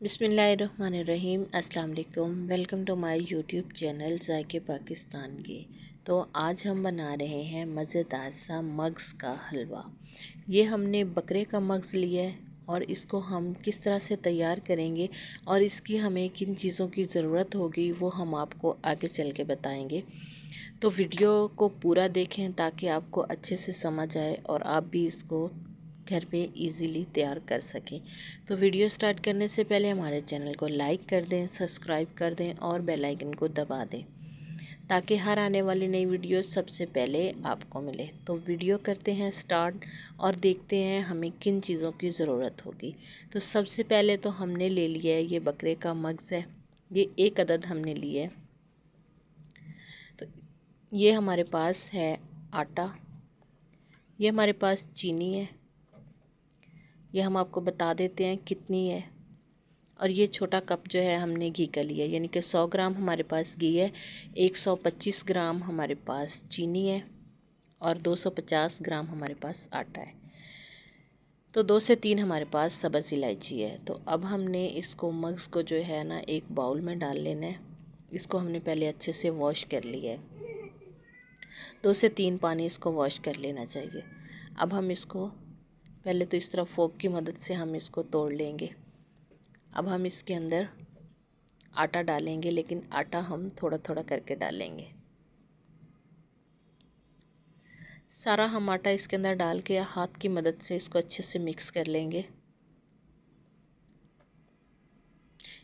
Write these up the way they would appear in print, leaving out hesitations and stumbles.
बिस्मिल्लाहिर्रहमानिर्रहीम। अस्सलाम वालेकुम। Welcome to my YouTube channel जायके पाकिस्तान के। तो आज हम बना रहे हैं मज़ेदार सा मग्ज़ का हलवा। ये हमने बकरे का मग्ज़ लिया है और इसको हम किस तरह से तैयार करेंगे और इसकी हमें किन चीज़ों की ज़रूरत होगी वो हम आपको आगे चल के बताएंगे। तो वीडियो को पूरा देखें ताकि आपको अच्छे से समझ आए और आप भी इसको घर पे इजीली तैयार कर सकें। तो वीडियो स्टार्ट करने से पहले हमारे चैनल को लाइक कर दें, सब्सक्राइब कर दें और बेल आइकन को दबा दें ताकि हर आने वाली नई वीडियो सबसे पहले आपको मिले। तो वीडियो करते हैं स्टार्ट और देखते हैं हमें किन चीज़ों की ज़रूरत होगी। तो सबसे पहले तो हमने ले लिया है ये बकरे का मग्ज़ है, ये 1 अदद हमने लिया है। तो ये हमारे पास है आटा, ये हमारे पास चीनी है, ये हम आपको बता देते हैं कितनी है। और ये छोटा कप जो है हमने घी का लिया, यानी कि 100 ग्राम हमारे पास घी है, 125 ग्राम हमारे पास चीनी है और 250 ग्राम हमारे पास आटा है। तो 2 से 3 हमारे पास सब्ज़ इलायची है। तो अब हमने इसको मग्ज़ को जो है ना एक बाउल में डाल लेना है। इसको हमने पहले अच्छे से वॉश कर लिया है, 2 से 3 पानी इसको वॉश कर लेना चाहिए। अब हम इसको पहले तो इस तरह फोक की मदद से हम इसको तोड़ लेंगे। अब हम इसके अंदर आटा डालेंगे, लेकिन आटा हम थोड़ा थोड़ा करके डालेंगे। सारा हम आटा इसके अंदर डाल के हाथ की मदद से इसको अच्छे से मिक्स कर लेंगे।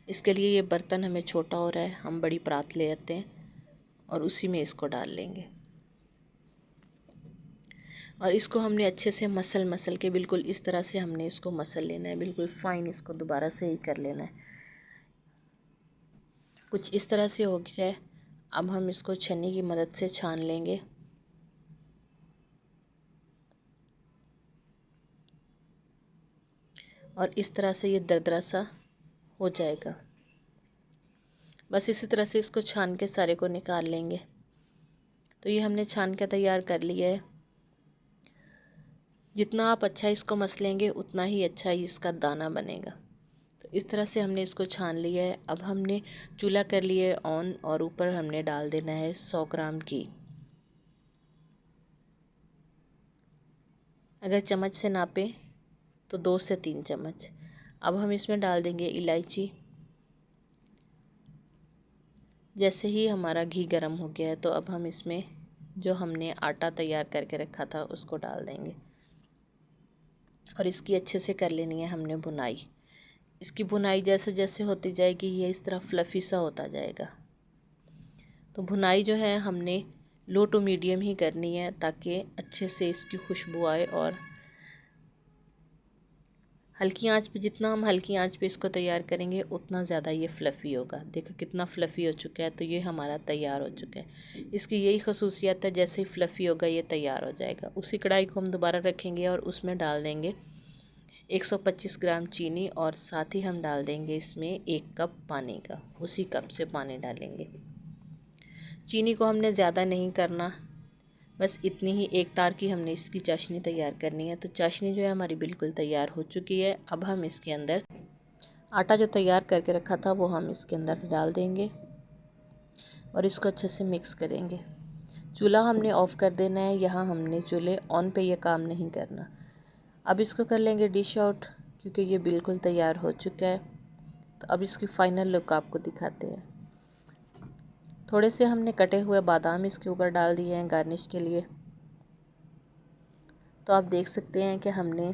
इसके लिए ये बर्तन हमें छोटा हो रहा है, हम बड़ी परात ले आते हैं और उसी में इसको डाल लेंगे। और इसको हमने अच्छे से मसल के बिल्कुल इस तरह से हमने इसको मसल लेना है, बिल्कुल फाइन इसको दोबारा से ही कर लेना है। कुछ इस तरह से हो गया है। अब हम इसको छन्नी की मदद से छान लेंगे। और इस तरह से ये दरदरा सा हो जाएगा। बस इसी तरह से इसको छान के सारे को निकाल लेंगे। तो ये हमने छान के तैयार कर लिया है। जितना आप अच्छा इसको मसलेंगे उतना ही अच्छा ही इसका दाना बनेगा। तो इस तरह से हमने इसको छान लिया है। अब हमने चूल्हा कर लिया है ऑन और ऊपर हमने डाल देना है 100 ग्राम घी। अगर चम्मच से नापें तो 2 से 3 चम्मच। अब हम इसमें डाल देंगे इलायची। जैसे ही हमारा घी गर्म हो गया है तो अब हम इसमें जो हमने आटा तैयार करके रखा था उसको डाल देंगे और इसकी अच्छे से कर लेनी है हमने भुनाई। इसकी भुनाई जैसे जैसे होती जाएगी ये इस तरह फ्लफ़ी सा होता जाएगा। तो भुनाई जो है हमने लो टू मीडियम ही करनी है ताकि अच्छे से इसकी खुशबू आए। और हल्की आंच पे, जितना हम हल्की आंच पे इसको तैयार करेंगे उतना ज़्यादा ये फ्लफ़ी होगा। देखो कितना फ्लफ़ी हो चुका है। तो ये हमारा तैयार हो चुका है। इसकी यही खसूसियत है, जैसे ही फ्लफ़ी होगा ये तैयार हो जाएगा। उसी कढ़ाई को हम दोबारा रखेंगे और उसमें डाल देंगे 125 ग्राम चीनी और साथ ही हम डाल देंगे इसमें 1 कप पानी का, उसी कप से पानी डालेंगे। चीनी को हमने ज़्यादा नहीं करना, बस इतनी ही एक तार की हमने इसकी चाशनी तैयार करनी है। तो चाशनी जो है हमारी बिल्कुल तैयार हो चुकी है। अब हम इसके अंदर आटा जो तैयार करके रखा था वो हम इसके अंदर डाल देंगे और इसको अच्छे से मिक्स करेंगे। चूल्हा हमने ऑफ़ कर देना है, यहाँ हमने चूल्हे ऑन पे ये काम नहीं करना। अब इसको कर लेंगे डिश आउट, क्योंकि ये बिल्कुल तैयार हो चुका है। तो अब इसकी फ़ाइनल लुक आपको दिखाते हैं। थोड़े से हमने कटे हुए बादाम इसके ऊपर डाल दिए हैं गार्निश के लिए। तो आप देख सकते हैं कि हमने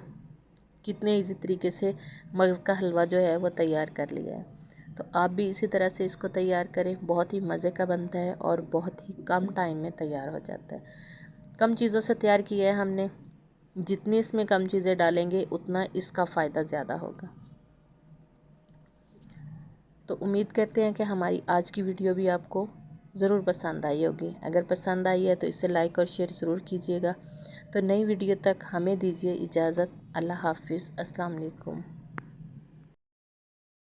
कितने इजी तरीके से मग्ज़ का हलवा जो है वो तैयार कर लिया है। तो आप भी इसी तरह से इसको तैयार करें, बहुत ही मज़े का बनता है और बहुत ही कम टाइम में तैयार हो जाता है। कम चीज़ों से तैयार किया है हमने, जितनी इसमें कम चीज़ें डालेंगे उतना इसका फ़ायदा ज़्यादा होगा। तो उम्मीद करते हैं कि हमारी आज की वीडियो भी आपको ज़रूर पसंद आई होगी। अगर पसंद आई है तो इसे लाइक और शेयर ज़रूर कीजिएगा। तो नई वीडियो तक हमें दीजिए इजाज़त। अल्लाह हाफ़िज़। अस्सलाम वालेकुम।